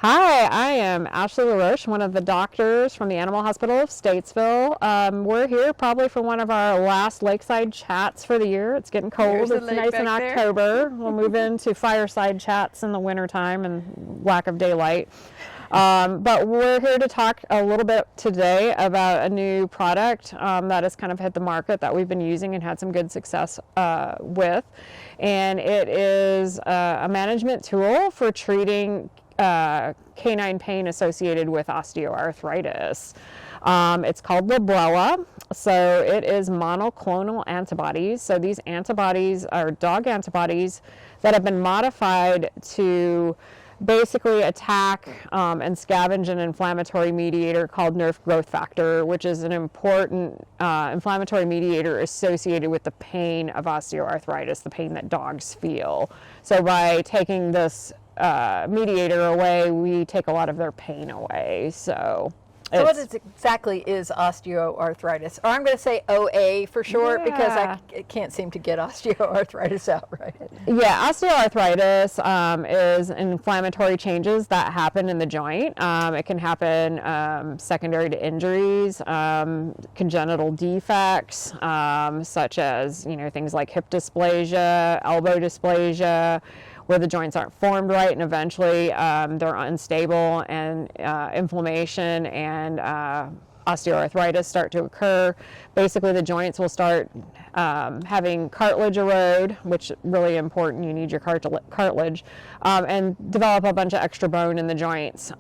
Hi, I am Ashley LaRoche, one of the doctors from the Animal Hospital of Statesville. We're here probably for one of our last Lakeside Chats for the year. It's getting cold. It's nice in October. We'll move into fireside chats in the wintertime and lack of daylight. But we're here to talk a little bit today about a new product that has kind of hit the market that we've been using and had some good success with. And it is a management tool for treating canine pain associated with osteoarthritis. It's called Librela. So it is monoclonal antibodies. So these antibodies are dog antibodies that have been modified to basically attack and scavenge an inflammatory mediator called nerve growth factor, which is an important inflammatory mediator associated with the pain of osteoarthritis, the pain that dogs feel. So by taking this mediator away, we take a lot of their pain away. So what exactly is osteoarthritis? Or I'm going to say OA for short, because I can't seem to get osteoarthritis out right. Yeah, osteoarthritis is inflammatory changes that happen in the joint. It can happen secondary to injuries, congenital defects, such as things like hip dysplasia, elbow dysplasia, where the joints aren't formed right, and eventually they're unstable, and inflammation and osteoarthritis start to occur. Basically, the joints will start having cartilage erode, which is really important. You need your cartilage, and develop a bunch of extra bone in the joints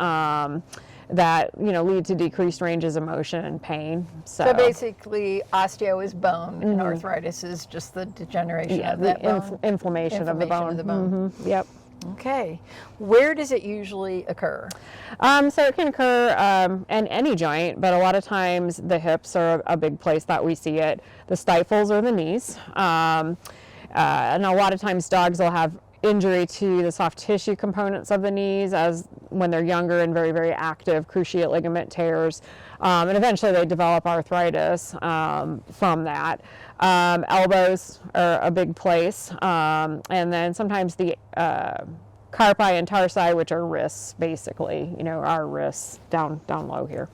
that lead to decreased ranges of motion and pain. So basically, osteo is bone, and arthritis is just the degeneration of that bone. Inflammation of the bone. Mm-hmm. Yep. Okay. Where does it usually occur? So it can occur in any joint, but a lot of times the hips are a big place that we see it. The stifles or the knees. And a lot of times dogs will have injury to the soft tissue components of the knees as when they're younger and very, very active, cruciate ligament tears. And eventually they develop arthritis from that. Elbows are a big place. And then sometimes the carpi and tarsi, which are wrists, basically, our wrists down low here.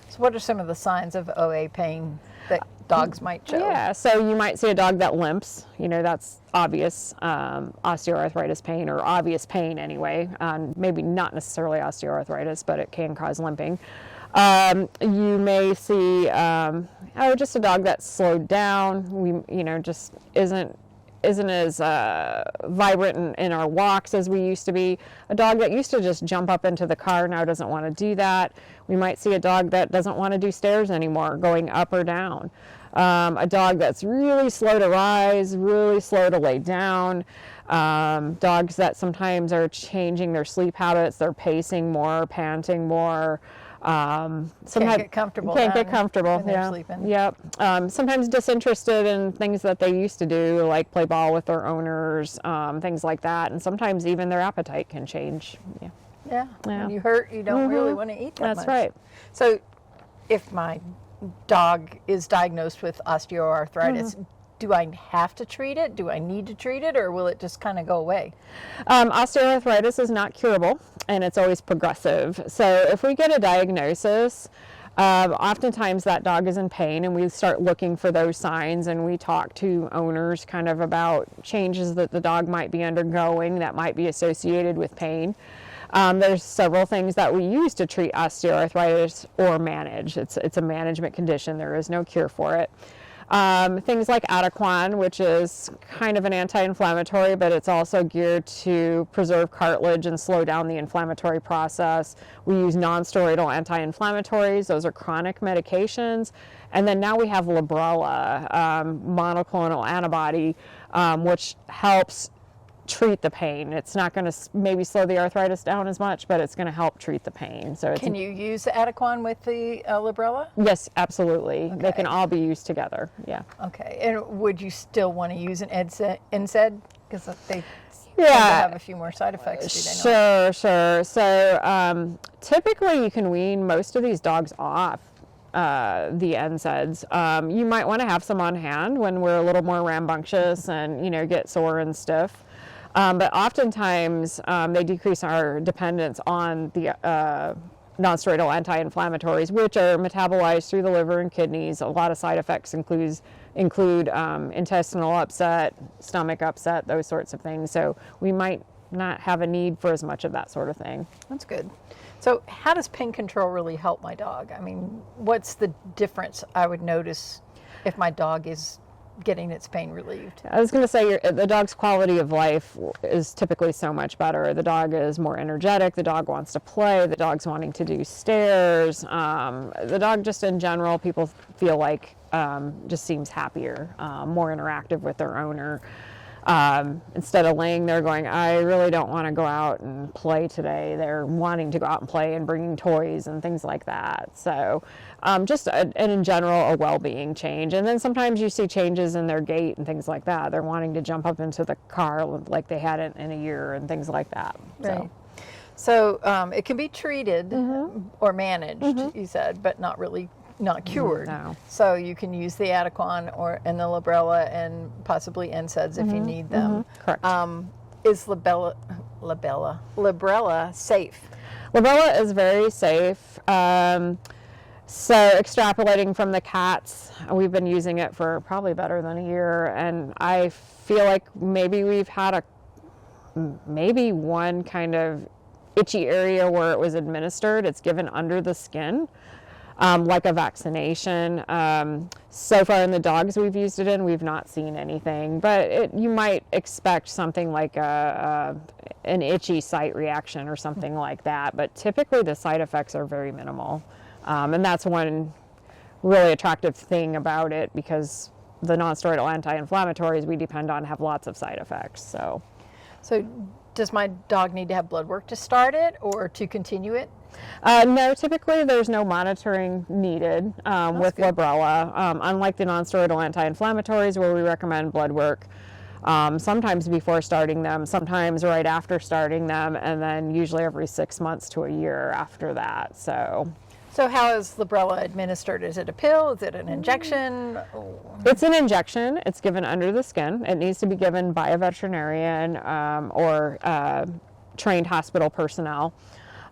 So what are some of the signs of OA pain that dogs might show? Yeah, so you might see a dog that limps. That's obvious osteoarthritis pain, or obvious pain anyway. Maybe not necessarily osteoarthritis, but it can cause limping. You may see just a dog that's slowed down. Just isn't as vibrant in our walks as we used to be. A dog that used to just jump up into the car now doesn't want to do that. We might see a dog that doesn't want to do stairs anymore, going up or down. A dog that's really slow to rise, really slow to lay down. Dogs that sometimes are changing their sleep habits, they're pacing more, panting more. Can't get comfortable when they're sleeping. Yep. Sometimes disinterested in things that they used to do, like play ball with their owners, things like that. And sometimes even their appetite can change. Yeah. When you hurt, you don't really want to eat that much. That's right. So if my dog is diagnosed with osteoarthritis, do I have to treat it? Do I need to treat it, or will it just kind of go away? Osteoarthritis is not curable, and it's always progressive. So if we get a diagnosis, oftentimes that dog is in pain, and we start looking for those signs, and we talk to owners kind of about changes that the dog might be undergoing that might be associated with pain. There's several things that we use to treat osteoarthritis or manage. It's a management condition. There is no cure for it. Things like Adequan, which is kind of an anti-inflammatory, but it's also geared to preserve cartilage and slow down the inflammatory process. We use non-steroidal anti-inflammatories. Those are chronic medications. And then now we have Librela, monoclonal antibody, which helps treat the pain. It's not going to maybe slow the arthritis down as much, but it's going to help treat the pain. So can you use Adequan with the Librela? Yes, absolutely. Okay. They can all be used together. Yeah. Okay. And would you still want to use an NSAID? Because they tend to have a few more side effects, do they not? Sure. So typically you can wean most of these dogs off the NSAIDs. You might want to have some on hand when we're a little more rambunctious and get sore and stiff. But oftentimes they decrease our dependence on the nonsteroidal anti-inflammatories, which are metabolized through the liver and kidneys. A lot of side effects include intestinal upset, stomach upset, those sorts of things. So we might not have a need for as much of that sort of thing. That's good. So how does pain control really help my dog? I mean, what's the difference I would notice if my dog is getting its pain relieved? I was going to say the dog's quality of life is typically so much better. The dog is more energetic. The dog wants to play. The dog's wanting to do stairs. The dog just in general, people feel like just seems happier, more interactive with their owner. Instead of laying there going, I really don't want to go out and play today, they're wanting to go out and play and bringing toys and things like that. So just and in general, a well-being change. And then sometimes you see changes in their gait and things like that. They're wanting to jump up into the car like they hadn't in a year and things like that. Right. So it can be treated or managed, you said, but not cured. No. So you can use the Adequan and the Librela and possibly NSAIDs if you need them. Correct. Is Librela safe? Librela is very safe. So extrapolating from the cats, we've been using it for probably better than a year, and I feel like maybe we've had maybe one kind of itchy area where it was administered. It's given under the skin. Like a vaccination. So far in the dogs we've used it in, we've not seen anything, but you might expect something like an itchy site reaction or something like that, but typically the side effects are very minimal. And that's one really attractive thing about it, because the nonsteroidal anti-inflammatories we depend on have lots of side effects. So does my dog need to have blood work to start it or to continue it? No, typically there's no monitoring needed with Librela, unlike the nonsteroidal anti-inflammatories where we recommend blood work sometimes before starting them, sometimes right after starting them, and then usually every 6 months to a year after that. So how is Librela administered? Is it a pill? Is it an injection? It's an injection. It's given under the skin. It needs to be given by a veterinarian or trained hospital personnel.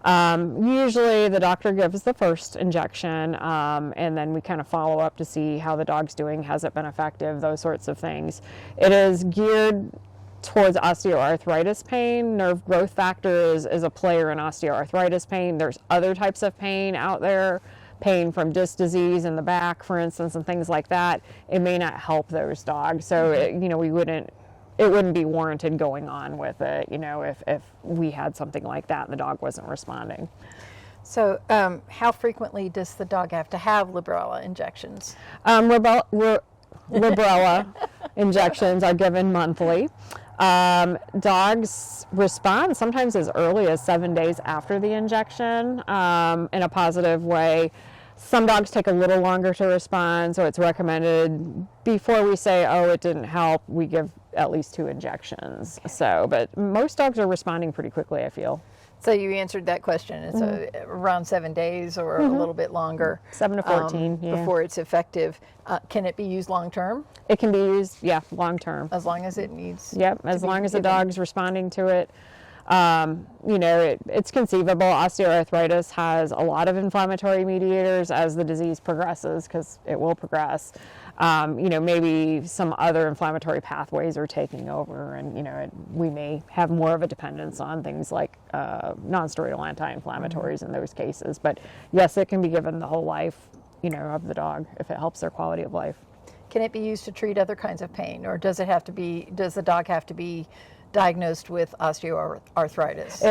Usually the doctor gives the first injection, and then we kind of follow up to see how the dog's doing, has it been effective, those sorts of things. It is geared towards osteoarthritis pain. Nerve growth factor is a player in osteoarthritis pain. There's other types of pain out there, pain from disc disease in the back, for instance, and things like that. It may not help those dogs. So, it wouldn't be warranted going on with it, if we had something like that and the dog wasn't responding. So how frequently does the dog have to have Librela injections? Librela injections are given monthly. Dogs respond sometimes as early as 7 days after the injection in a positive way. Some dogs take a little longer to respond, so it's recommended before we say, oh, it didn't help, we give at least 2 injections. But most dogs are responding pretty quickly, I feel. So you answered that question. It's around 7 days or a little bit longer. 7 to 14, before it's effective. Can it be used long term? It can be used, long term. As long as it needs. Yep, as long as the dog's responding to it. It's conceivable. Osteoarthritis has a lot of inflammatory mediators as the disease progresses, because it will progress. Maybe some other inflammatory pathways are taking over, and we may have more of a dependence on things like nonsteroidal anti-inflammatories in those cases. But yes, it can be given the whole life, of the dog if it helps their quality of life. Can it be used to treat other kinds of pain, or does the dog have to be diagnosed with osteoarthritis?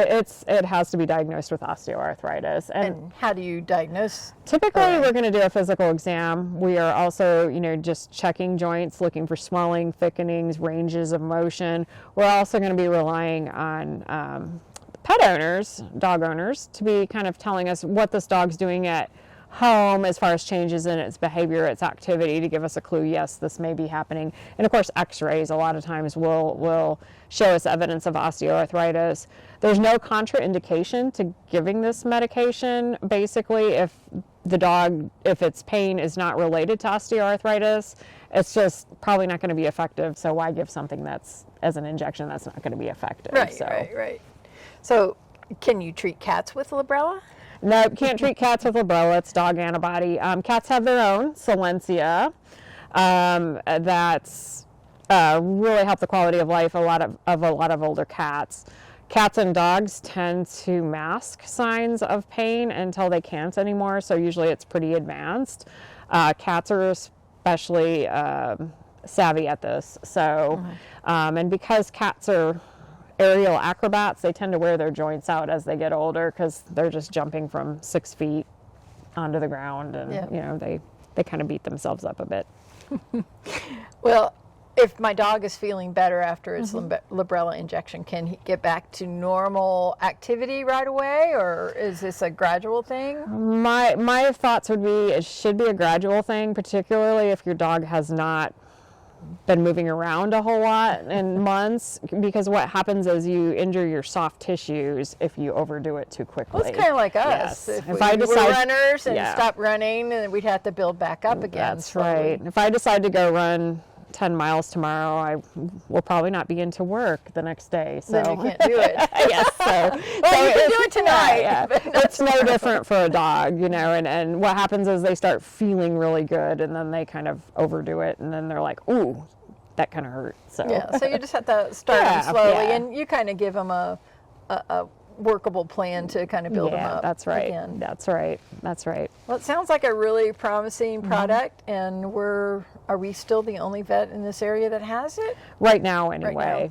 It has to be diagnosed with osteoarthritis. And how do you diagnose? Typically, we're going to do a physical exam. We are also, just checking joints, looking for swelling, thickenings, ranges of motion. We're also going to be relying on pet owners, dog owners, to be kind of telling us what this dog's doing at home as far as changes in its behavior, its activity, to give us a clue, yes, this may be happening. And of course, x-rays a lot of times will show us evidence of osteoarthritis. There's no contraindication to giving this medication, basically, if its pain is not related to osteoarthritis. it's just probably not going to be effective. So why give something that's as an injection that's not going to be effective? Right. So can you treat cats with Librela? No, can't treat cats with Librela. It's dog antibody. Cats have their own Silencia. That's really help the quality of life of a lot of older cats. Cats and dogs tend to mask signs of pain until they can't anymore, so usually it's pretty advanced. Cats are especially savvy at this. So, and because cats are aerial acrobats, they tend to wear their joints out as they get older because they're just jumping from 6 feet onto the ground, and you know, they kind of beat themselves up a bit. Well, if my dog is feeling better after its Librela injection, can he get back to normal activity right away, or is this a gradual thing? My thoughts would be it should be a gradual thing, particularly if your dog has not been moving around a whole lot in months, because what happens is you injure your soft tissues if you overdo it too quickly. Well, it's kind of like us. Yes. If we were runners and stopped running, and we'd have to build back up again. That's right. If I decide to go run 10 miles tomorrow, I will probably not be into work the next day. So then you can't do it. Yes. So you can do it tonight. Yeah. It's no different for a dog, you know, and what happens is they start feeling really good, and then they kind of overdo it, and then they're like, ooh, that kind of hurt. So yeah, so you just have to start them slowly, and you kind of give them a workable plan to kind of build them up. That's right. Again. That's right. Well, it sounds like a really promising product, and are we still the only vet in this area that has it? Right now, anyway.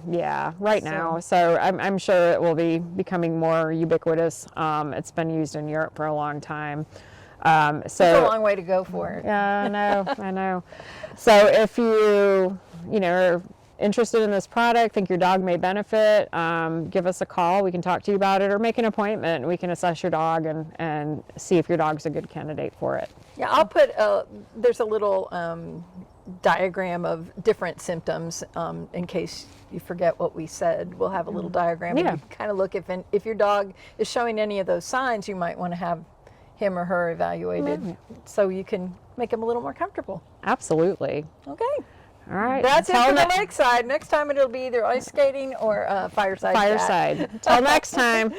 Right now. So I'm sure it will be becoming more ubiquitous. It's been used in Europe for a long time. So it's a long way to go for it. Yeah, I know. So if you are interested in this product, think your dog may benefit, give us a call. We can talk to you about it, or make an appointment. We can assess your dog and see if your dog's a good candidate for it. Yeah, I'll put there's a little diagram of different symptoms in case you forget what we said. We'll have a little diagram, and you can kind of look if your dog is showing any of those signs, you might want to have him or her evaluated so you can make him a little more comfortable. Absolutely. Okay. All right. That's it for the Lakeside. Next time it'll be either ice skating or fireside. Till next time.